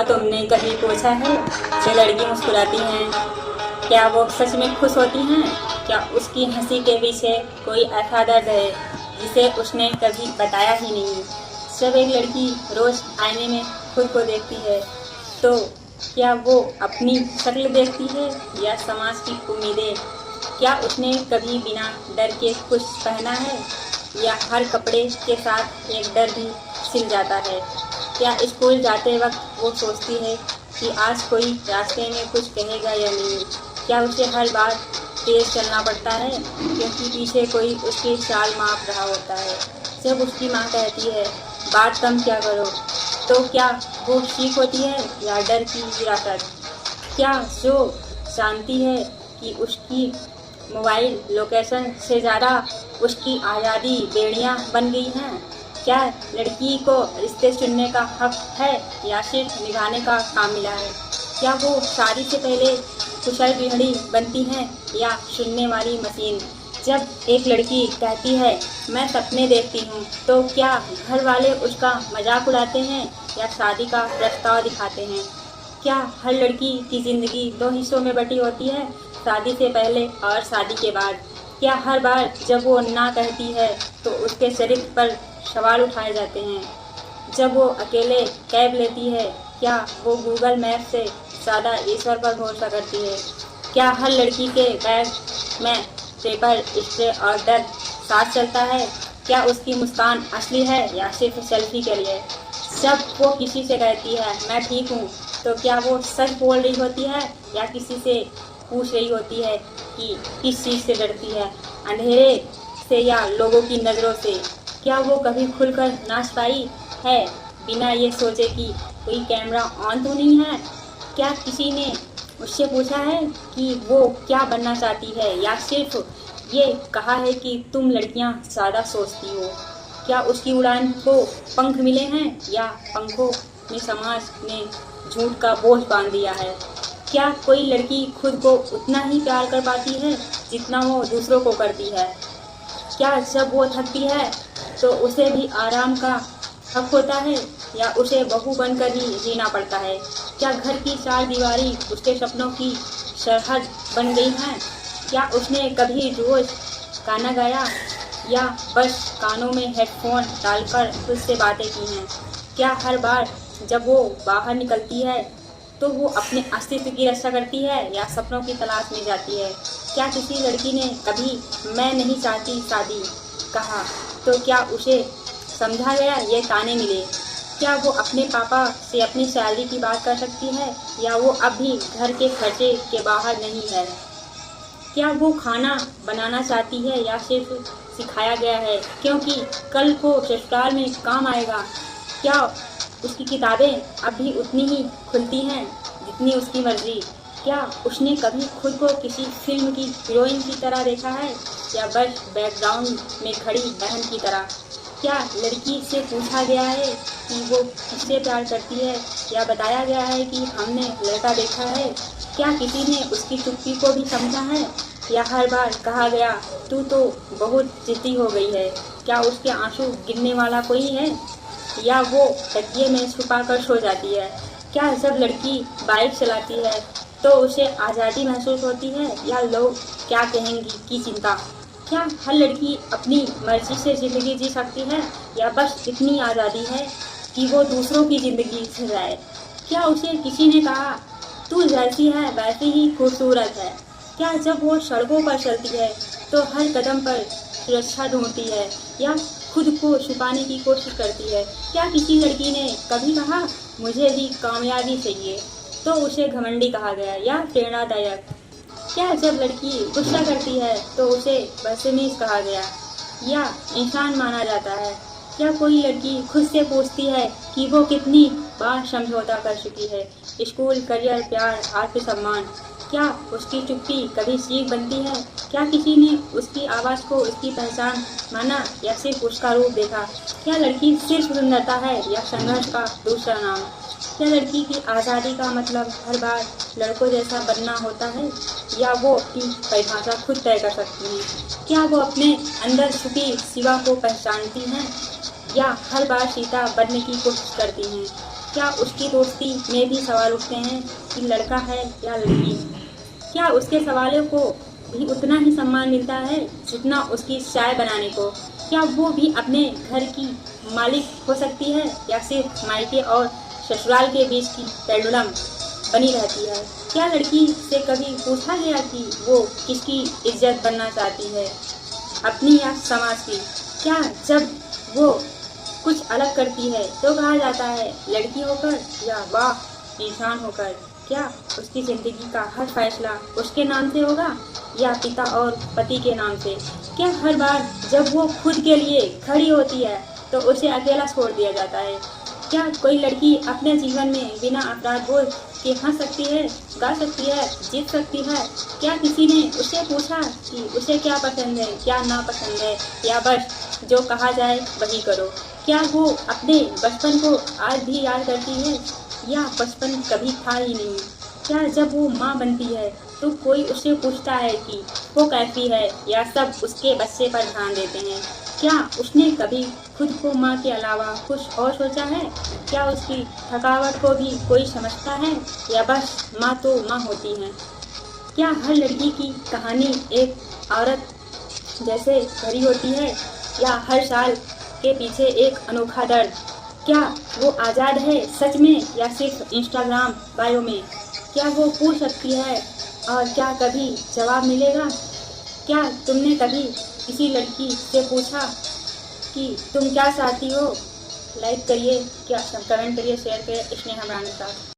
तुमने कभी पूछा है जो लड़की मुस्कुराती हैं क्या वो सच में खुश होती हैं? क्या उसकी हंसी के पीछे कोई ऐसा दर्द है जिसे उसने कभी बताया ही नहीं? जब एक लड़की रोज आईने में खुद को देखती है तो क्या वो अपनी शक्ल देखती है या समाज की उम्मीदें? क्या उसने कभी बिना डर के कुछ पहना है या हर कपड़े के साथ एक डर भी सिल जाता है? क्या स्कूल जाते वक्त वो सोचती है कि आज कोई रास्ते में कुछ कहेगा या नहीं? क्या उसे हर बार तेज़ चलना पड़ता है क्योंकि पीछे कोई उसकी चाल माप रहा होता है? जब उसकी माँ कहती है बात कम क्या करो, तो क्या वो सीख होती है या डर की विरासत? क्या जो जानती है कि उसकी मोबाइल लोकेशन से ज़्यादा उसकी आज़ादी बेड़ियाँ बन गई हैं? क्या लड़की को रिश्ते चुनने का हक है या सिर्फ निभाने का काम मिला है? क्या वो शादी से पहले कुशल गृहिणी बनती हैं या सुनने वाली मशीन? जब एक लड़की कहती है मैं सपने देखती हूँ, तो क्या घर वाले उसका मजाक उड़ाते हैं या शादी का प्रस्ताव दिखाते हैं? क्या हर लड़की की ज़िंदगी दो हिस्सों में बटी होती है, शादी से पहले और शादी के बाद? क्या हर बार जब वो ना कहती है तो उसके चरित्र पर सवाल उठाए जाते हैं? जब वो अकेले कैब लेती है, क्या वो गूगल मैप से ज़्यादा ईश्वर पर भरोसा करती है? क्या हर लड़की के बैग में पेपर स्प्रे और डर साथ चलता है? क्या उसकी मुस्कान असली है या सिर्फ सेल्फी के लिए? जब वो किसी से कहती है मैं ठीक हूँ, तो क्या वो सच बोल रही होती है या किसी से पूछ रही होती है कि किस चीज़ से डरती है, अंधेरे से या लोगों की नज़रों से? क्या वो कभी खुलकर नाच पाई है बिना ये सोचे कि कोई कैमरा ऑन तो नहीं है? क्या किसी ने उससे पूछा है कि वो क्या बनना चाहती है या सिर्फ ये कहा है कि तुम लड़कियां ज़्यादा सोचती हो? क्या उसकी उड़ान को पंख मिले हैं या पंखों में समाज ने झूठ का बोझ बांध दिया है? क्या कोई लड़की खुद को उतना ही प्यार कर पाती है जितना वो दूसरों को करती है? क्या जब वो थकती है तो उसे भी आराम का हक होता है या उसे बहू बनकर ही जीना पड़ता है? क्या घर की चार दीवारी उसके सपनों की सरहद बन गई हैं? क्या उसने कभी रोज गाना गाया या बस कानों में हेडफोन डालकर खुद से बातें की हैं? क्या हर बार जब वो बाहर निकलती है तो वो अपने अस्तित्व की रक्षा करती है या सपनों की तलाश में जाती है? क्या किसी लड़की ने कभी मैं नहीं चाहती शादी कहा तो क्या उसे समझा गया ये ताने मिले? क्या वो अपने पापा से अपनी सैलरी की बात कर सकती है या वो अब भी घर के खर्चे के बाहर नहीं है? क्या वो खाना बनाना चाहती है या सिर्फ सिखाया गया है क्योंकि कल को ससुराल में काम आएगा? क्या उसकी किताबें अब भी उतनी ही खुलती हैं जितनी उसकी मर्जी? क्या उसने कभी खुद को किसी फिल्म की हीरोइन की तरह देखा है या बस बैकग्राउंड में खड़ी बहन की तरह? क्या लड़की से पूछा गया है कि वो किससे प्यार करती है या बताया गया है कि हमने लड़का देखा है? क्या किसी ने उसकी चुप्पी को भी समझा है या हर बार कहा गया तू तो बहुत जिद्दी हो गई है? क्या उसके आंसू गिरने वाला कोई है या वो तकिए में छुपा कर सो जाती है? क्या जब लड़की बाइक चलाती है तो उसे आज़ादी महसूस होती है या लोग क्या कहेंगी की चिंता? क्या हर लड़की अपनी मर्जी से ज़िंदगी जी सकती है या बस इतनी आज़ादी है कि वो दूसरों की ज़िंदगी जी जाए? क्या उसे किसी ने कहा तू जैसी है वैसी ही खूबसूरत है? क्या जब वो सड़कों पर चलती है तो हर कदम पर सुरक्षा ढूंढती है या खुद को छुपाने की कोशिश करती है? क्या किसी लड़की ने कभी कहा मुझे भी कामयाबी चाहिए, तो उसे घमंडी कहा गया या प्रेरणादायक? क्या जब लड़की गुस्सा करती है तो उसे बदतमीज कहा गया या इंसान माना जाता है? क्या कोई लड़की खुद से पूछती है कि वो कितनी बार समझौता कर चुकी है? स्कूल, करियर, प्यार, आत्मसम्मान, क्या उसकी चुप्पी कभी सीख बनती है? क्या किसी ने उसकी आवाज़ को उसकी पहचान माना या सिर्फ उसका रूप देखा? क्या लड़की सिर्फ सुंदरता है या संघर्ष का दूसरा नाम? क्या लड़की की आज़ादी का मतलब हर बार लड़कों जैसा बनना होता है या वो अपनी परिभाषा खुद तय कर सकती हैं? क्या वो अपने अंदर छुपी शिवा को पहचानती हैं या हर बार सीता बनने की कोशिश करती हैं? क्या उसकी दोस्ती में भी सवाल उठते हैं कि लड़का है या लड़की? क्या उसके सवालों को भी उतना ही सम्मान मिलता है जितना उसकी चाय बनाने को? क्या वो भी अपने घर की मालिक हो सकती है या सिर्फ मायके और ससुराल के बीच की पेंडुलम बनी रहती है? क्या लड़की से कभी पूछा गया कि वो किसकी इज्जत बनना चाहती है, अपनी या समाज की? क्या जब वो कुछ अलग करती है तो कहा जाता है लड़की होकर या वाह इंसान होकर? क्या उसकी ज़िंदगी का हर फैसला उसके नाम से होगा या पिता और पति के नाम से? क्या हर बार जब वो खुद के लिए खड़ी होती है तो उसे अकेला छोड़ दिया जाता है? क्या कोई लड़की अपने जीवन में बिना अपराध बोध के हंस सकती है, गा सकती है, जीत सकती है? क्या किसी ने उससे पूछा कि उसे क्या पसंद है, क्या नापसंद है, या बस जो कहा जाए वही करो? क्या वो अपने बचपन को आज भी याद करती है या बचपन कभी था ही नहीं? क्या जब वो माँ बनती है तो कोई उससे पूछता है कि वो कैसी है या सब उसके बच्चे पर ध्यान देते हैं? क्या उसने कभी खुद को माँ के अलावा कुछ और सोचा है? क्या उसकी थकावट को भी कोई समझता है या बस माँ तो माँ होती हैं? क्या हर लड़की की कहानी एक औरत जैसे भरी होती है या हर साल के पीछे एक अनोखा दर्द? क्या वो आज़ाद है सच में या सिर्फ इंस्टाग्राम बायो में? क्या वो पूछ सकती है और क्या कभी जवाब मिलेगा? क्या तुमने कभी किसी लड़की से पूछा कि तुम क्या चाहती हो? लाइक करिए, क्या कमेंट करिए, शेयर करिए स्नेहा ब्रांड के साथ।